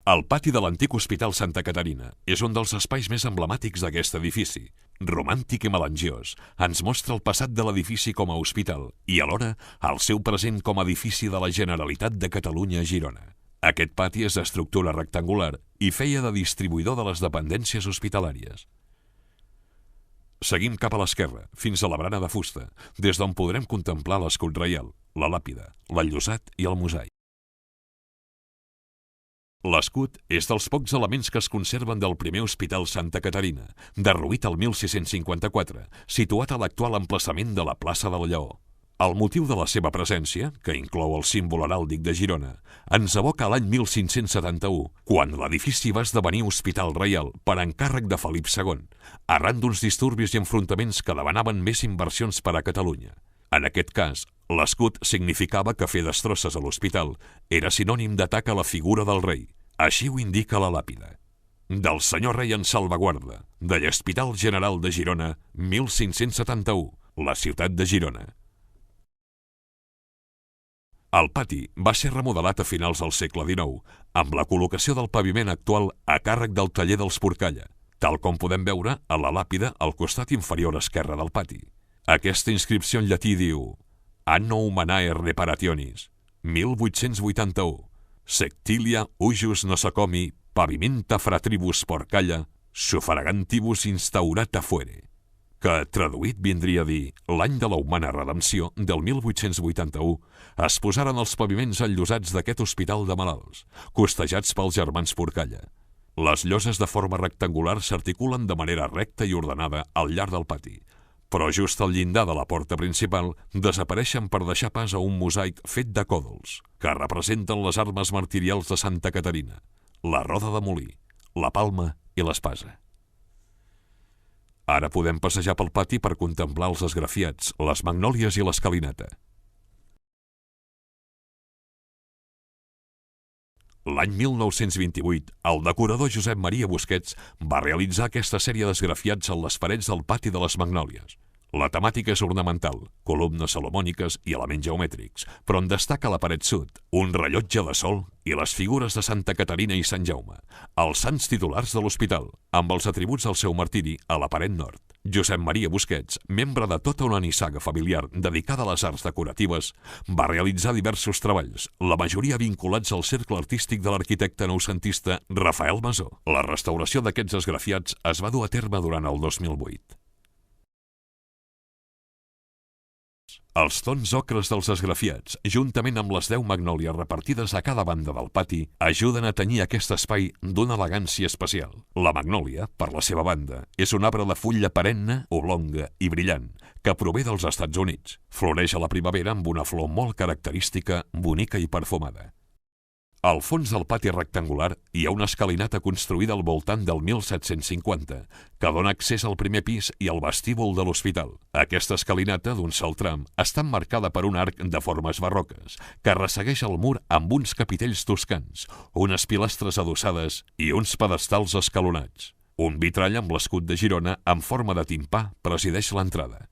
El pati de l'antic Hospital Santa Caterina és un dels espais més emblemàtics d'aquest edifici. Romàntic i melangiós, ens mostra el passat de l'edifici com a hospital i alhora el seu present com a edifici de la Generalitat de Catalunya a Girona. Aquest pati és d'estructura rectangular i feia de distribuïdor de les dependències hospitalàries. Seguim cap a l'esquerra, fins a la barana de fusta, des d'on podrem contemplar l'escut reial, la làpida, l'enllosat i el mosaic. L'escut és dels pocs elements que es conserven del primer Hospital Santa Caterina, derruït el 1654, situat a l'actual emplaçament de la plaça del Lleó. El motiu de la seva presència, que inclou el símbol heràldic de Girona, ens evoca l'any 1571, quan l'edifici va esdevenir Hospital Reial per encàrrec de Felip II, arran d'uns disturbis i enfrontaments que demanaven més inversions per a Catalunya. En aquest cas, l'escut significava que fer destrosses a l'hospital era sinònim d'atac a la figura del rei. Així ho indica la làpida. Del senyor rei en salvaguarda, de l'Hospital General de Girona, 1571, la ciutat de Girona. El pati va ser remodelat a finals del segle XIX, amb la col·locació del paviment actual a càrrec del taller dels Porcalla, tal com podem veure a la làpida al costat inferior esquerre del pati. Aquesta inscripció en llatí diu Anno Humanae Reparationis, 1881, Sectilia ujus nosocomi pavimenta fratribus Porcalla suffragantibus instaurata fuere, que traduït vindria a dir l'any de la humana redempció del 1881 es posaren els paviments enllosats d'aquest hospital de malalts, costejats pels germans Porcalla. Les lloses de forma rectangular s'articulen de manera recta i ordenada al llarg del pati, però just al llindar de la porta principal desapareixen per deixar pas a un mosaic fet de còdols, que representen les armes martirials de Santa Caterina, la roda de molí, la palma i l'espasa. Ara podem passejar pel pati per contemplar els esgrafiats, les magnòlies i l'escalinata. L'any 1928, el decorador Josep Maria Busquets va realitzar aquesta sèrie d'esgrafiats en les parets del pati de les Magnòlies. La temàtica és ornamental, columnes salomòniques i elements geomètrics, però en destaca la paret sud, un rellotge de sol i les figures de Santa Caterina i Sant Jaume, els sants titulars de l'hospital, amb els atributs del seu martiri a la paret nord. Josep Maria Busquets, membre de tota una nissaga familiar dedicada a les arts decoratives, va realitzar diversos treballs, la majoria vinculats al cercle artístic de l'arquitecte noucentista Rafael Masó. La restauració d'aquests esgrafiats es va dur a terme durant el 2008. Els tons ocres dels esgrafiats, juntament amb les 10 magnòlies repartides a cada banda del pati, ajuden a tenyir aquest espai d'una elegància especial. La magnòlia, per la seva banda, és un arbre de fulla perenne, oblonga i brillant, que prové dels Estats Units. Floreix a la primavera amb una flor molt característica, bonica i perfumada. Al fons del pati rectangular hi ha una escalinata construïda al voltant del 1750, que dona accés al primer pis i al vestíbul de l'hospital. Aquesta escalinata, d'un sol tram, està emmarcada per un arc de formes barroques, que ressegueix el mur amb uns capitells toscans, unes pilastres adossades i uns pedestals escalonats. Un vitrall amb l'escut de Girona en forma de timpà presideix l'entrada.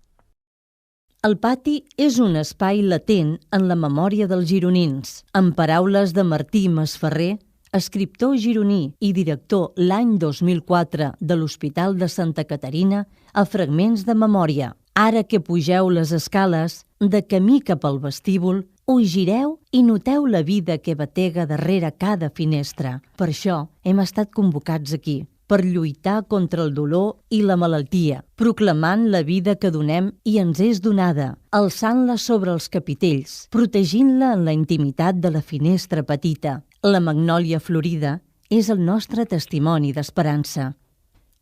El pati és un espai latent en la memòria dels gironins. En paraules de Martí Masferrer, escriptor gironí i director l'any 2004 de l'Hospital de Santa Caterina, a Fragments de memòria. Ara que pugeu les escales, de camí cap al vestíbul, us gireu i noteu la vida que batega darrere cada finestra. Per això hem estat convocats aquí, per lluitar contra el dolor i la malaltia, proclamant la vida que donem i ens és donada, alçant-la sobre els capitells, protegint-la en la intimitat de la finestra petita. La magnòlia florida és el nostre testimoni d'esperança.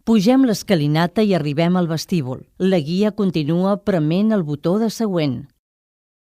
Pugem l'escalinata i arribem al vestíbul. La guia continua prement el botó de següent.